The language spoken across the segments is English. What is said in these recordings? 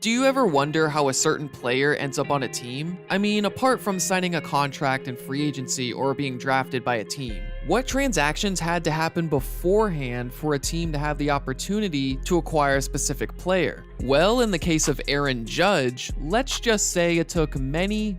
Do you ever wonder how a certain player ends up on a team? I mean, apart from signing a contract in free agency or being drafted by a team, what transactions had to happen beforehand for a team to have the opportunity to acquire a specific player? Well, in the case of Aaron Judge, let's just say it took many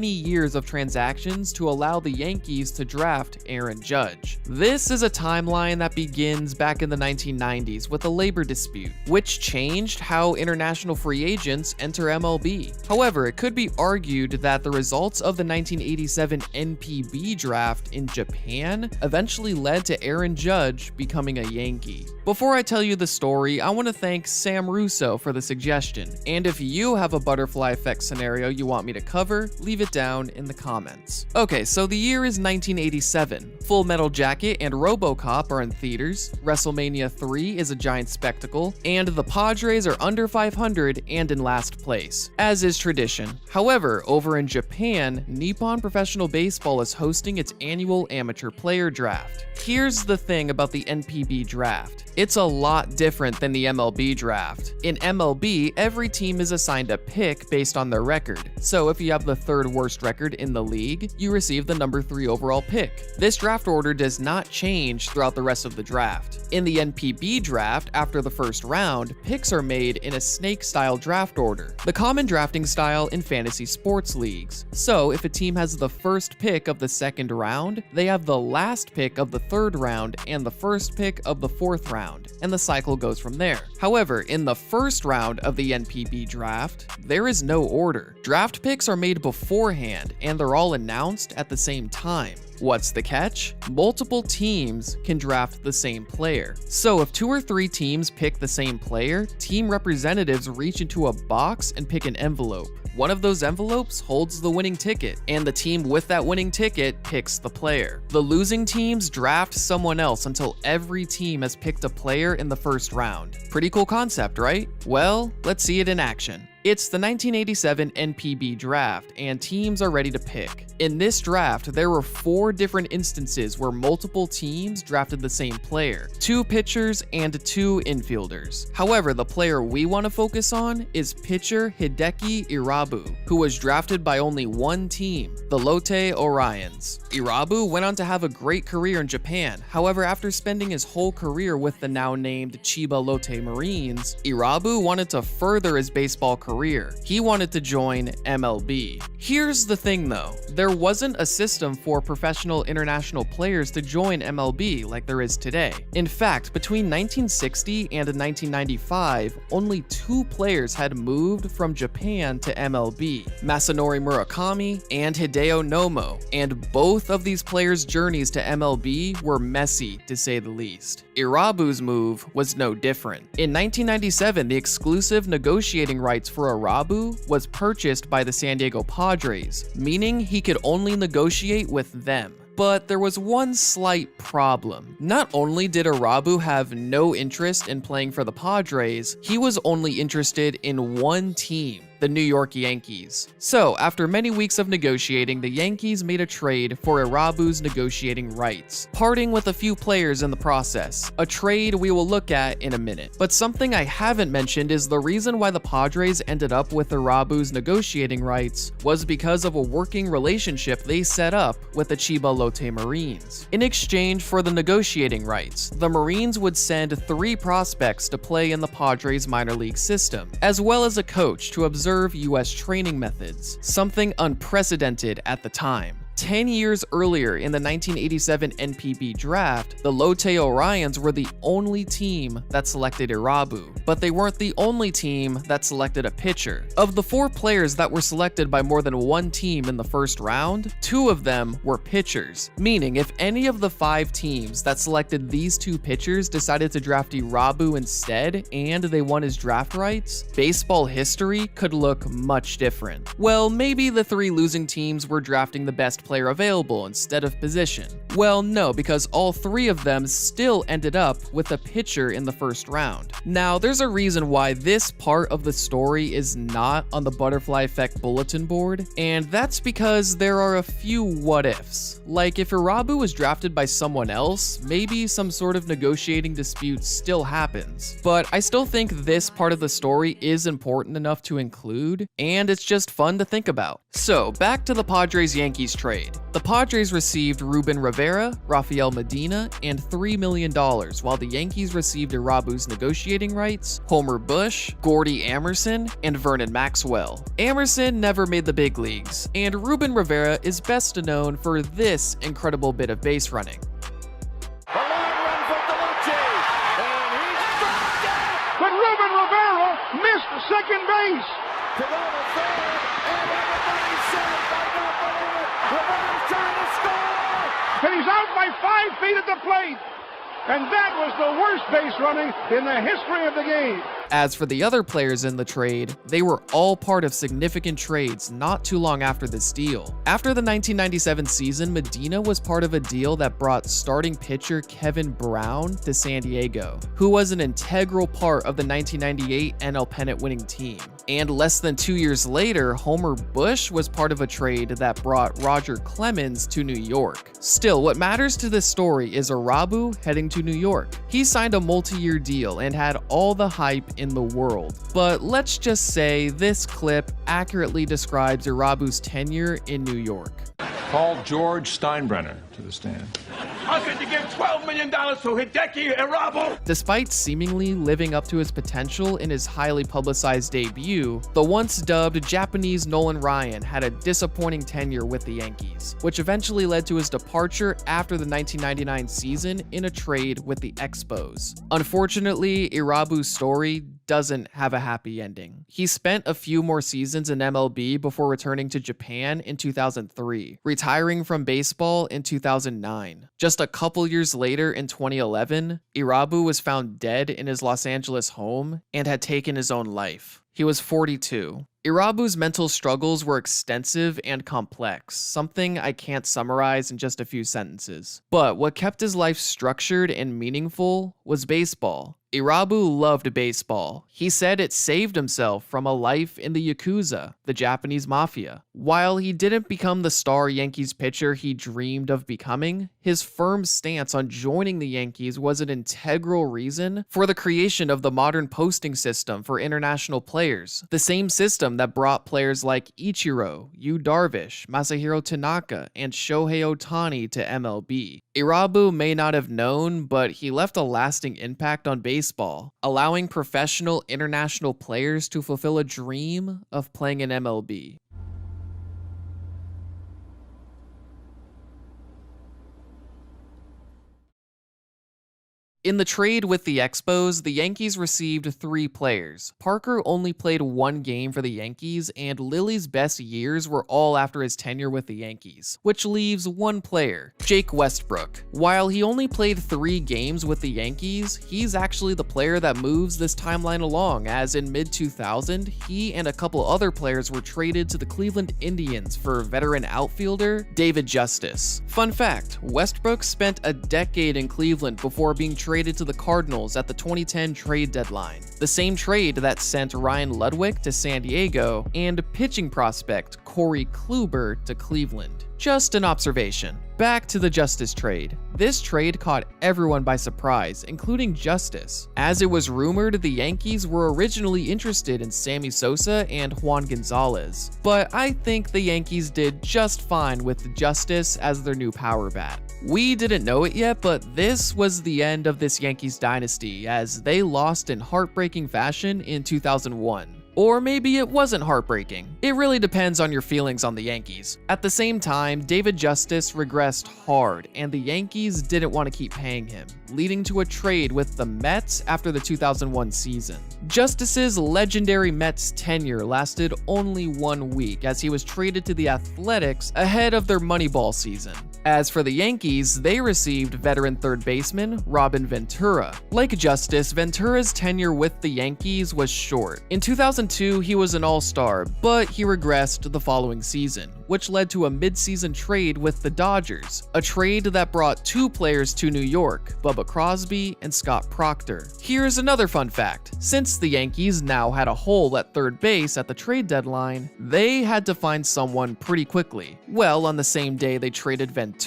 years of transactions to allow the Yankees to draft Aaron Judge. This is a timeline that begins back in the 1990s with a labor dispute, which changed how international free agents enter MLB. However, it could be argued that the results of the 1987 NPB draft in Japan eventually led to Aaron Judge becoming a Yankee. Before I tell you the story, I want to thank Sam Russo for the suggestion, and if you have a butterfly effect scenario you want me to cover, leave it down in the comments. Okay, so the year is 1987. Full Metal Jacket and RoboCop are in theaters, WrestleMania 3 is a giant spectacle, and the Padres are under 500 and in last place, as is tradition. However, over in Japan, Nippon Professional Baseball is hosting its annual amateur player draft. Here's the thing about the NPB draft. It's a lot different than the MLB draft. In MLB, every team is assigned a pick based on their record. So if you have the third worst record in the league, you receive the number 3 overall pick. This draft order does not change throughout the rest of the draft. In the NPB draft, after the first round, picks are made in a snake-style draft order, the common drafting style in fantasy sports leagues. So if a team has the first pick of the second round, they have the last pick of the third round and the first pick of the fourth round, and the cycle goes from there. However, in the first round of the NPB draft, there is no order. Draft picks are made beforehand, and they're all announced at the same time. What's the catch? Multiple teams can draft the same player. So if 2 or 3 teams pick the same player, team representatives reach into a box and pick an envelope. One of those envelopes holds the winning ticket, and the team with that winning ticket picks the player. The losing teams draft someone else until every team has picked a player in the first round. Pretty cool concept, right? Well, let's see it in action. It's the 1987 NPB draft, and teams are ready to pick. In this draft, there were 4 different instances where multiple teams drafted the same player, 2 pitchers and 2 infielders. However, the player we want to focus on is pitcher Hideki Irabu, who was drafted by only one team, the Lotte Orions. Irabu went on to have a great career in Japan. However, after spending his whole career with the now named Chiba Lotte Marines, Irabu wanted to further his baseball career. He wanted to join MLB. Here's the thing though, there wasn't a system for professional international players to join MLB like there is today. In fact, between 1960 and 1995, only 2 players had moved from Japan to MLB, Masanori Murakami and Hideo Nomo, and both of these players' journeys to MLB were messy to say the least. Irabu's move was no different. In 1997, the exclusive negotiating rights for Irabu was purchased by the San Diego Padres, meaning he could only negotiate with them. But there was one slight problem. Not only did Irabu have no interest in playing for the Padres, he was only interested in one team, the New York Yankees. So, after many weeks of negotiating, the Yankees made a trade for Irabu's negotiating rights, parting with a few players in the process, a trade we will look at in a minute. But something I haven't mentioned is the reason why the Padres ended up with Irabu's negotiating rights was because of a working relationship they set up with the Chiba Lotte Marines. In exchange for the negotiating rights, the Marines would send 3 prospects to play in the Padres minor league system, as well as a coach to observe US training methods, something unprecedented at the time. 10 years earlier in the 1987 NPB draft, the Lotte Orions were the only team that selected Irabu, but they weren't the only team that selected a pitcher. Of the 4 players that were selected by more than one team in the first round, 2 of them were pitchers, meaning if any of the 5 teams that selected these 2 pitchers decided to draft Irabu instead and they won his draft rights, baseball history could look much different. Well, maybe the 3 losing teams were drafting the best player available instead of position. Well, no, because all three of them still ended up with a pitcher in the first round. Now, there's a reason why this part of the story is not on the Butterfly Effect bulletin board, and that's because there are a few what-ifs. Like, if Irabu was drafted by someone else, maybe some sort of negotiating dispute still happens. But I still think this part of the story is important enough to include, and it's just fun to think about. So, back to the Padres-Yankees trade. The Padres received Ruben Rivera, Rafael Medina, and $3 million, while the Yankees received Irabu's negotiating rights, Homer Bush, Gordy Emerson, and Vernon Maxwell. Emerson never made the big leagues, and Ruben Rivera is best known for this incredible bit of base running. But Ruben Rivera missed second base. To go to third, and everybody says, I don't believe it. Rivera's trying to score. And he's out by 5 feet at the plate. And that was the worst base running in the history of the game. As for the other players in the trade, they were all part of significant trades not too long after this deal. After the 1997 season, Medina was part of a deal that brought starting pitcher Kevin Brown to San Diego, who was an integral part of the 1998 NL pennant winning team. And less than 2 years later, Homer Bush was part of a trade that brought Roger Clemens to New York. Still, what matters to this story is Irabu heading to New York. He signed a multi-year deal and had all the hype in the world. But let's just say this clip accurately describes Irabu's tenure in New York. Call George Steinbrenner to the stand. How could you give $12 million to Hideki Irabu? Despite seemingly living up to his potential in his highly publicized debut, the once dubbed Japanese Nolan Ryan had a disappointing tenure with the Yankees, which eventually led to his departure after the 1999 season in a trade with the Expos. Unfortunately, Irabu's story doesn't have a happy ending. He spent a few more seasons in MLB before returning to Japan in 2003, retiring from baseball in 2009. Just a couple years later, in 2011, Irabu was found dead in his Los Angeles home and had taken his own life. He was 42. Irabu's mental struggles were extensive and complex, something I can't summarize in just a few sentences. But what kept his life structured and meaningful was baseball. Irabu loved baseball. He said it saved himself from a life in the Yakuza, the Japanese mafia. While he didn't become the star Yankees pitcher he dreamed of becoming, his firm stance on joining the Yankees was an integral reason for the creation of the modern posting system for international players, the same system that brought players like Ichiro, Yu Darvish, Masahiro Tanaka, and Shohei Ohtani to MLB. Irabu may not have known, but he left a lasting impact on baseball, allowing professional international players to fulfill a dream of playing in MLB. In the trade with the Expos, the Yankees received 3 players. Parker only played 1 game for the Yankees, and Lily's best years were all after his tenure with the Yankees, which leaves 1 player, Jake Westbrook. While he only played 3 games with the Yankees, he's actually the player that moves this timeline along, as in mid-2000, he and a couple other players were traded to the Cleveland Indians for veteran outfielder David Justice. Fun fact, Westbrook spent a decade in Cleveland before being traded to the Cardinals at the 2010 trade deadline, the same trade that sent Ryan Ludwig to San Diego and pitching prospect Corey Kluber to Cleveland. Just an observation. Back to the Justice trade. This trade caught everyone by surprise, including Justice, as it was rumored the Yankees were originally interested in Sammy Sosa and Juan Gonzalez, but I think the Yankees did just fine with Justice as their new power bat. We didn't know it yet, but this was the end of this Yankees dynasty, as they lost in heartbreaking fashion in 2001. Or maybe it wasn't heartbreaking. It really depends on your feelings on the Yankees. At the same time, David Justice regressed hard, and the Yankees didn't want to keep paying him, leading to a trade with the Mets after the 2001 season. Justice's legendary Mets tenure lasted only 1 week, as he was traded to the Athletics ahead of their Moneyball season. As for the Yankees, they received veteran third baseman Robin Ventura. Like Justice, Ventura's tenure with the Yankees was short. In 2002, he was an all-star, but he regressed the following season, which led to a mid-season trade with the Dodgers, a trade that brought two players to New York, Bubba Crosby and Scott Proctor. Here's another fun fact. Since the Yankees now had a hole at third base at the trade deadline, they had to find someone pretty quickly. Well, on the same day they traded Ventura,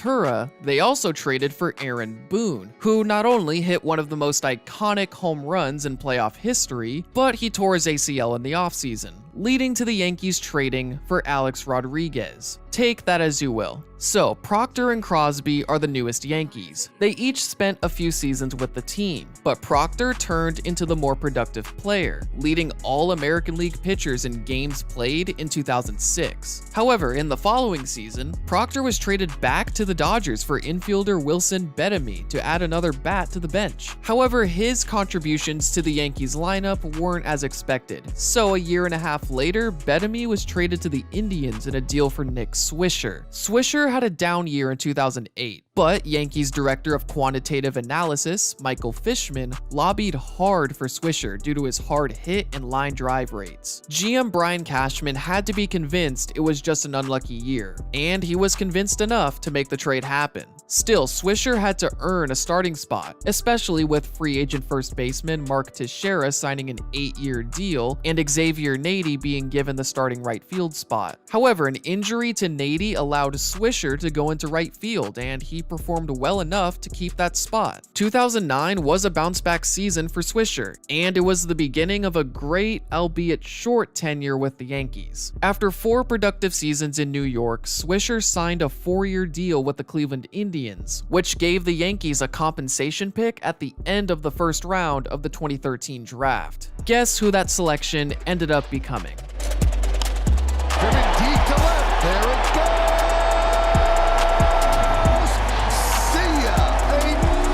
they also traded for Aaron Boone, who not only hit one of the most iconic home runs in playoff history, but he tore his ACL in the offseason, leading to the Yankees trading for Alex Rodriguez. Take that as you will. So, Proctor and Crosby are the newest Yankees. They each spent a few seasons with the team, but Proctor turned into the more productive player, leading all American League pitchers in games played in 2006. However, in the following season, Proctor was traded back to the Dodgers for infielder Wilson Bettamy to add another bat to the bench. However, his contributions to the Yankees lineup weren't as expected, so a year and a half later, Bettamy was traded to the Indians in a deal for Nick Swisher. Swisher had a down year in 2008, but Yankees director of quantitative analysis, Michael Fishman, lobbied hard for Swisher due to his hard hit and line drive rates. GM Brian Cashman had to be convinced it was just an unlucky year, and he was convinced enough to make the trade happen. Still, Swisher had to earn a starting spot, especially with free agent first baseman Mark Teixeira signing an 8-year deal and Xavier Nady being given the starting right field spot. However, an injury to Nady allowed Swisher to go into right field, and he performed well enough to keep that spot. 2009 was a bounce-back season for Swisher, and it was the beginning of a great, albeit short, tenure with the Yankees. After 4 productive seasons in New York, Swisher signed a 4-year deal with the Cleveland Indians, which gave the Yankees a compensation pick at the end of the first round of the 2013 draft. Guess who that selection ended up becoming? Driven deep to left. There it goes. See ya. A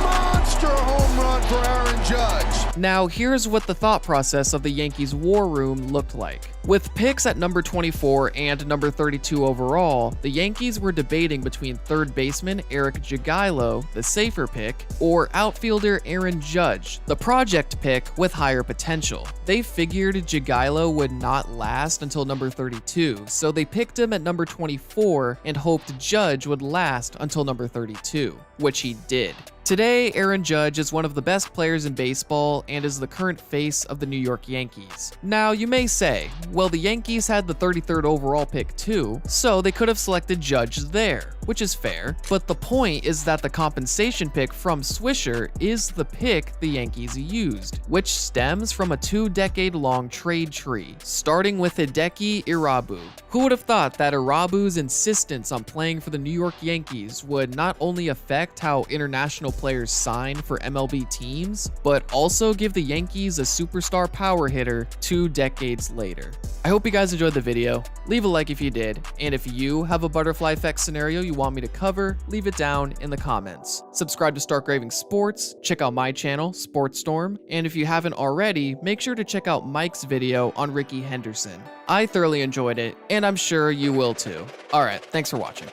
monster home run for Aaron Judge. Now, here's what the thought process of the Yankees war room looked like. With picks at number 24 and number 32 overall, the Yankees were debating between third baseman Eric Jagielo, the safer pick, or outfielder Aaron Judge, the project pick with higher potential. They figured Jagielo would not last until number 32, so they picked him at number 24 and hoped Judge would last until number 32, which he did. Today, Aaron Judge is one of the best players in baseball and is the current face of the New York Yankees. Now, you may say, well, the Yankees had the 33rd overall pick too, so they could have selected Judge there, which is fair, but the point is that the compensation pick from Swisher is the pick the Yankees used, which stems from a 2-decade-long trade tree, starting with Hideki Irabu. Who would have thought that Irabu's insistence on playing for the New York Yankees would not only affect how international players sign for MLB teams, but also give the Yankees a superstar power hitter 2 decades later. I hope you guys enjoyed the video. Leave a like if you did, and if you have a butterfly effect scenario you want me to cover, leave it down in the comments. Subscribe to Stark Raving Sports, check out my channel, SportStorm, and if you haven't already, make sure to check out Mike's video on Ricky Henderson. I thoroughly enjoyed it, and I'm sure you will too. Alright, thanks for watching.